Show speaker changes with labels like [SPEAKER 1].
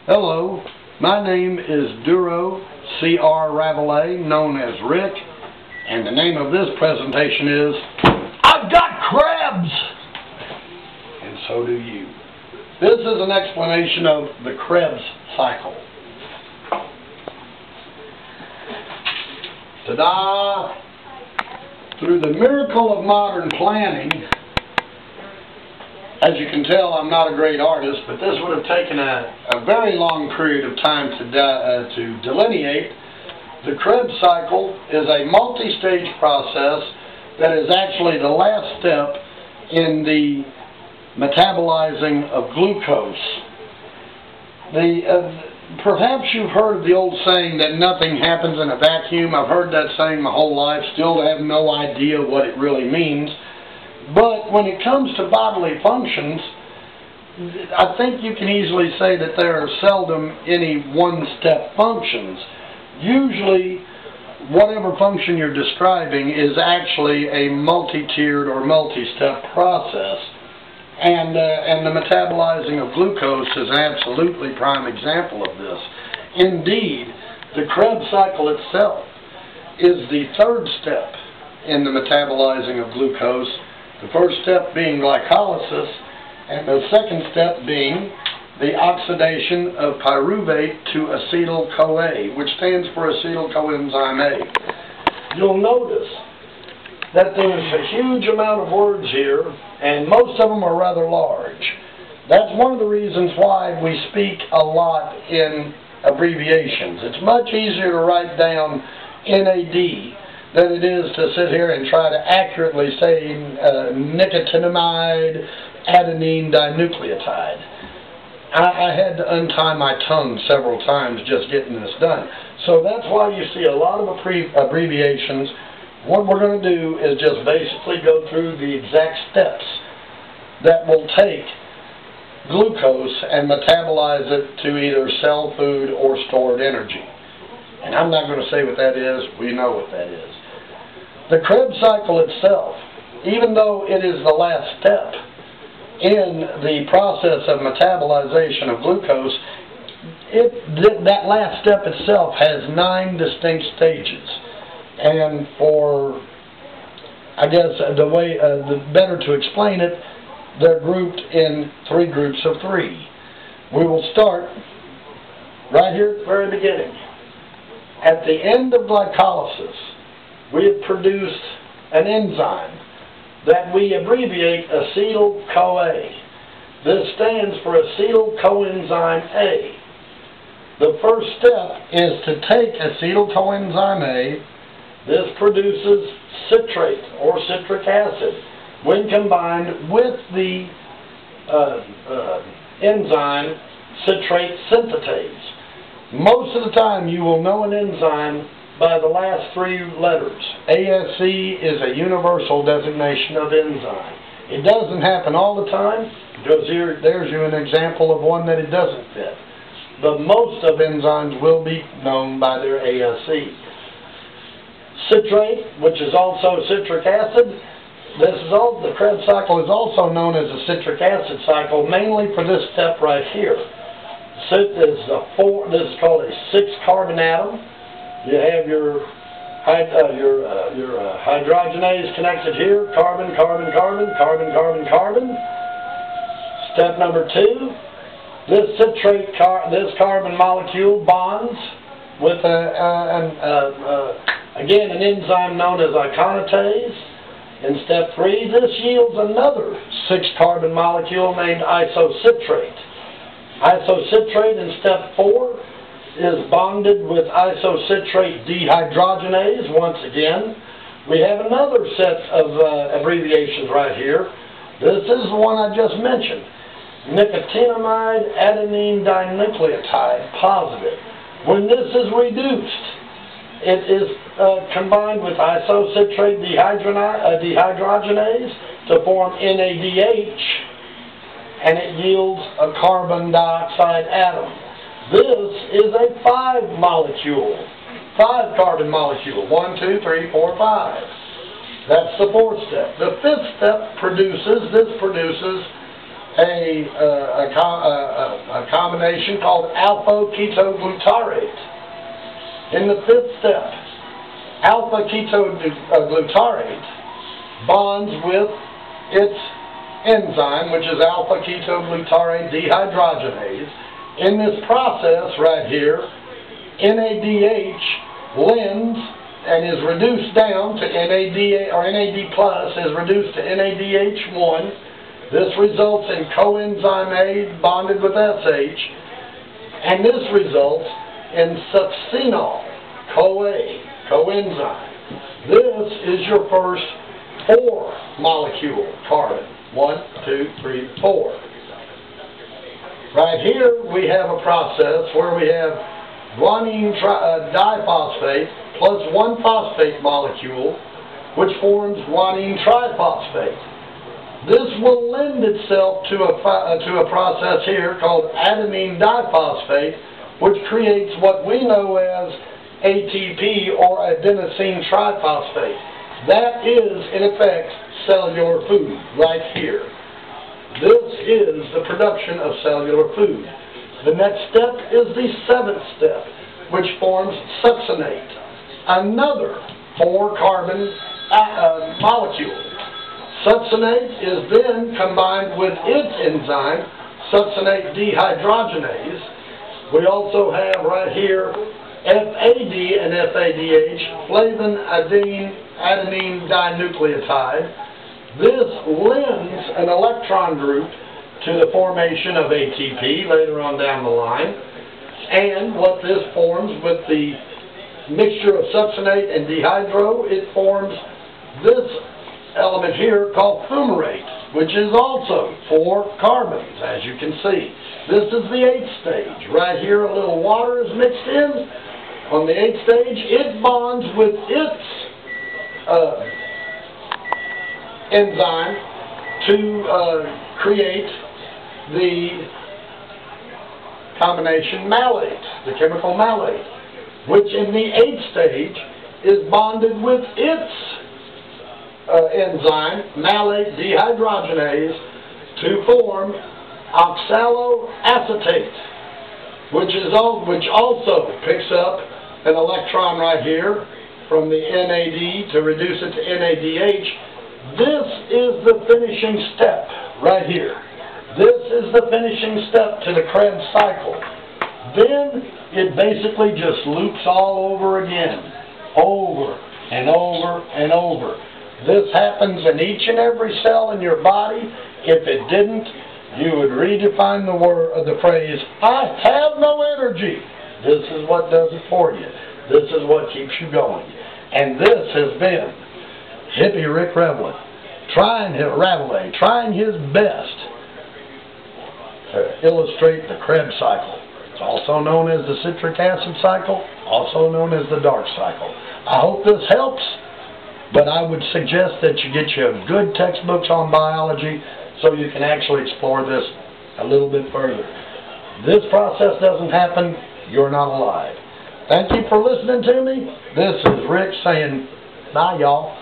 [SPEAKER 1] Hello, my name is Duro C.R. Ravelet, known as Rick, and the name of this presentation is I've Got Kreds! And so do you. This is an explanation of the Krebs cycle. Ta-da! Through the miracle of modern planning, as you can tell, I'm not a great artist, but this would have taken a very long period of time to delineate. The Krebs cycle is a multi-stage process that is actually the last step in the metabolizing of glucose. Perhaps you've heard the old saying that nothing happens in a vacuum. I've heard that saying my whole life, still have no idea what it really means. But when it comes to bodily functions, I think you can easily say that there are seldom any one-step functions. Usually, whatever function you're describing is actually a multi-tiered or multi-step process. And the metabolizing of glucose is an absolutely prime example of this. Indeed, the Krebs cycle itself is the third step in the metabolizing of glucose. The first step being glycolysis, and the second step being the oxidation of pyruvate to acetyl-CoA, which stands for acetyl coenzyme A. You'll notice that there's a huge amount of words here, and most of them are rather large. That's one of the reasons why we speak a lot in abbreviations. It's much easier to write down NAD than it is to sit here and try to accurately say nicotinamide adenine dinucleotide. I had to untie my tongue several times just getting this done. So that's why you see a lot of abbreviations. What we're going to do is just basically go through the exact steps that will take glucose and metabolize it to either cell food or stored energy. And I'm not going to say what that is. We know what that is. The Krebs cycle itself, even though it is the last step in the process of metabolization of glucose, that last step itself has 9 distinct stages. And for, I guess, the better to explain it, they're grouped in 3 groups of 3. We will start right here at the very beginning. At the end of glycolysis, we have produced an enzyme that we abbreviate acetyl-CoA. This stands for acetyl coenzyme A. The first step is to take acetyl coenzyme A. This produces citrate or citric acid when combined with the enzyme citrate synthetase. Most of the time you will know an enzyme by the last 3 letters. ASC is a universal designation of enzyme. It doesn't happen all the time, because there's you an example of one that it doesn't fit. But most of enzymes will be known by their ASC. Citrate, which is also citric acid, the Krebs cycle is also known as a citric acid cycle, mainly for this step right here. This is called a 6-carbon atom. You have your hydrogenase connected here, carbon, carbon, carbon, carbon, carbon, carbon. Step number 2, this carbon molecule bonds with again an enzyme known as iconitase. In step 3, this yields another 6-carbon molecule named isocitrate. Isocitrate in step 4 is bonded with isocitrate dehydrogenase. Once again, we have another set of abbreviations right here. This is the one I just mentioned. Nicotinamide adenine dinucleotide positive. When this is reduced, it is combined with isocitrate dehydrogenase to form NADH, and it yields a carbon dioxide atom. This is a 5-carbon molecule. 1, 2, 3, 4, 5. That's the 4th step. The 5th step produces a combination called alpha-ketoglutarate. In the fifth step, alpha-ketoglutarate bonds with its enzyme, which is alpha-ketoglutarate dehydrogenase. In this process right here, NADH lends and is reduced down to NAD, or NAD plus is reduced to NADH1. This results in coenzyme A bonded with SH, and this results in succinyl CoA, coenzyme. This is your first 4-molecule carbon. 1, 2, 3, 4. Right here we have a process where we have guanine diphosphate plus 1 phosphate molecule, which forms guanine triphosphate. This will lend itself to a process here called adenine diphosphate, which creates what we know as ATP, or adenosine triphosphate. That is, in effect, cellular food right here. This is the production of cellular food. The next step is the 7th step, which forms succinate, another 4-carbon molecule. Succinate is then combined with its enzyme, succinate dehydrogenase. We also have right here FAD and FADH, flavin-adenine dinucleotide. This lends an electron group to the formation of ATP later on down the line. And what this forms with the mixture of succinate and dehydro, it forms this element here called fumarate, which is also 4 carbons, as you can see. This is the 8th stage. Right here a little water is mixed in. On the 8th stage, it bonds with its enzyme to create the combination malate, the chemical malate, which in the 8th stage is bonded with its enzyme, malate dehydrogenase, to form oxaloacetate, which also picks up an electron right here from the NAD to reduce it to NADH. This is the finishing step right here. This is the finishing step to the Krebs cycle. Then it basically just loops all over again, over and over and over. This happens in each and every cell in your body. If it didn't, you would redefine the phrase, "I have no energy." This is what does it for you. This is what keeps you going. And this has been Hippie Rick Revelin, trying his best to illustrate the Krebs cycle. It's also known as the citric acid cycle, also known as the dark cycle. I hope this helps, but I would suggest that you get you good textbooks on biology so you can actually explore this a little bit further. This process doesn't happen, you're not alive. Thank you for listening to me. This is Rick saying bye, y'all.